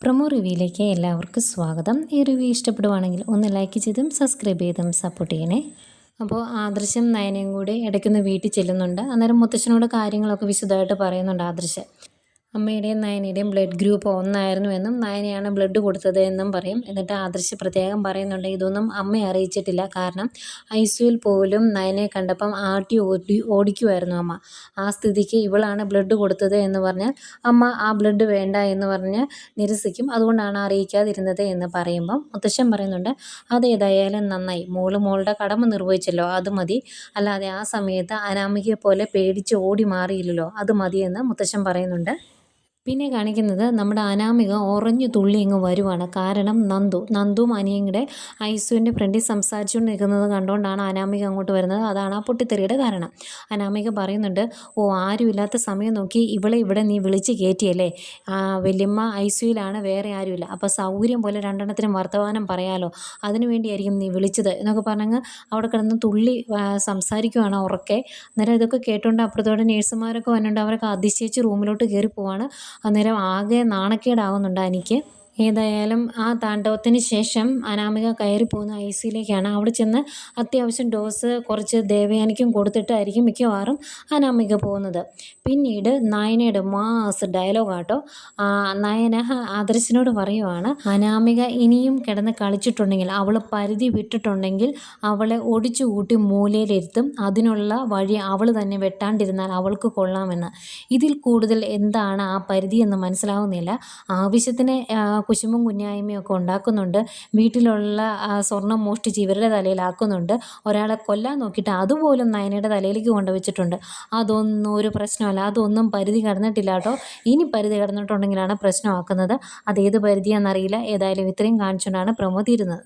Promo റിവ്യൂയിലേക്ക് എല്ലാവർക്കും സ്വാഗതം. ഈ റിവ്യൂ ഇഷ്ടപ്പെടുവാണെങ്കിൽ ഒന്ന് ലൈക്ക് ചെയ്തും സബ്സ്ക്രൈബ് ചെയ്തും സപ്പോർട്ട് ചെയ്യണേ. അപ്പോൾ ആദർശം നയനയും കൂടി ഇടയ്ക്കൊന്ന് വീട്ടിൽ ചെല്ലുന്നുണ്ട്. അന്നേരം മുത്തശ്ശനോട് കാര്യങ്ങളൊക്കെ വിശദമായിട്ട് പറയുന്നുണ്ട് ആദർശ്. അമ്മയുടെയും നയനയുടെയും ബ്ലഡ് ഗ്രൂപ്പ് ഒന്നായിരുന്നു എന്നും നയനയാണ് ബ്ലഡ് കൊടുത്തത് എന്നും പറയും. എന്നിട്ട് ആദർശ് പ്രത്യേകം പറയുന്നുണ്ട് ഇതൊന്നും അമ്മയെ അറിയിച്ചിട്ടില്ല. കാരണം ഐസിയുവിൽ പോലും നയനയെ കണ്ടപ്പം ഓടിക്കുമായിരുന്നു അമ്മ. ആ സ്ഥിതിക്ക് ഇവളാണ് ബ്ലഡ് കൊടുത്തത് എന്ന് പറഞ്ഞാൽ അമ്മ ആ ബ്ലഡ് വേണ്ട എന്ന് പറഞ്ഞ് നിരസിക്കും. അതുകൊണ്ടാണ് അറിയിക്കാതിരുന്നത് എന്ന് പറയുമ്പം മുത്തശ്ശൻ പറയുന്നുണ്ട് അതേതായാലും നന്നായി, മോളുടെ കടമ നിർവഹിച്ചല്ലോ, അത് മതി. അല്ലാതെ ആ സമയത്ത് അനാമികയെ പോലെ പേടിച്ച് ഓടി മാറിയില്ലല്ലോ, അത് മതിയെന്ന് മുത്തശ്ശൻ പറയുന്നുണ്ട്. പിന്നെ കാണിക്കുന്നത് നമ്മുടെ അനാമിക ഉറഞ്ഞു തുള്ളി ഇങ്ങ് വരുവാണ്. കാരണം നന്ദുവും അനിയങ്ങളുടെ ഐസുവിൻ്റെ ഫ്രണ്ടിൽ സംസാരിച്ചുകൊണ്ട് നിൽക്കുന്നത് കണ്ടുകൊണ്ടാണ് അനാമിക അങ്ങോട്ട് വരുന്നത്. അതാണ് ആ പൊട്ടിത്തെറിയുടെ കാരണം. അനാമിക പറയുന്നുണ്ട്, ഓ ആരുമില്ലാത്ത സമയം നോക്കി ഇവിടെ നീ വിളിച്ച് കയറ്റിയല്ലേ, വല്യമ്മ ഐസിയുവിലാണ്, വേറെ ആരുമില്ല, അപ്പോൾ സൗകര്യം പോലെ രണ്ടെണ്ണത്തിനും വർത്തമാനം പറയാലോ, അതിനു വേണ്ടിയായിരിക്കും നീ വിളിച്ചത് എന്നൊക്കെ പറഞ്ഞങ്ങ് അവിടെ കിടന്ന് തുള്ളി സംസാരിക്കുവാണ് ഉറക്കെ. അന്നേരം ഇതൊക്കെ കേട്ടുകൊണ്ട് അപ്പുറത്തോടെ നേഴ്സുമാരൊക്കെ വന്നിട്ടുണ്ട്. അവരൊക്കെ അതിശയിച്ച് റൂമിലോട്ട് കയറി പോവാണ്. അന്നേരം ആകെ നാണക്കേടാവുന്നുണ്ട് എനിക്ക്. ഏതായാലും ആ താണ്ഡവത്തിന് ശേഷം അനാമിക കയറി പോകുന്ന ഐസിയിലേക്കാണ്. അവിടെ ചെന്ന് അത്യാവശ്യം ഡോസ് കുറച്ച് ദേവയാനിക്കും കൊടുത്തിട്ടായിരിക്കും മിക്കവാറും അനാമിക പോകുന്നത്. പിന്നീട് നയനയുടെ മാസ് ഡയലോഗാട്ടോ. നയന ആദർശിനോട് പറയുവാണ്, അനാമിക ഇനിയും കിടന്ന് കളിച്ചിട്ടുണ്ടെങ്കിൽ, അവൾ പരിധി വിട്ടിട്ടുണ്ടെങ്കിൽ അവളെ ഒടിച്ചു കൂട്ടി മൂലയിലിരുത്തും. അതിനുള്ള വഴി അവൾ തന്നെ വെട്ടാണ്ടിരുന്നാൽ അവൾക്ക് കൊള്ളാമെന്ന്. ഇതിൽ കൂടുതൽ എന്താണ് ആ പരിധി എന്ന് മനസ്സിലാവുന്നില്ല. ആവശ്യത്തിന് കുശുമ്പും കുഞ്ഞായ്മയും ഒക്കെ ഉണ്ടാക്കുന്നുണ്ട്. വീട്ടിലുള്ള സ്വർണം മോഷ്ടിച്ച് ഇവരുടെ തലയിലാക്കുന്നുണ്ട്. ഒരാളെ കൊല്ലാൻ നോക്കിയിട്ട് അതുപോലും നയനയുടെ തലയിലേക്ക് കൊണ്ടുവച്ചിട്ടുണ്ട്. അതൊന്നും ഒരു പ്രശ്നമല്ല. അതൊന്നും പരിധി കടന്നിട്ടില്ല കേട്ടോ. ഇനി പരിധി കടന്നിട്ടുണ്ടെങ്കിലാണ് പ്രശ്നമാക്കുന്നത്. അതേത് പരിധിയാണെന്നറിയില്ല. ഏതായാലും ഇത്രയും കാണിച്ചുകൊണ്ടാണ് പ്രൊമോ തീരുന്നത്.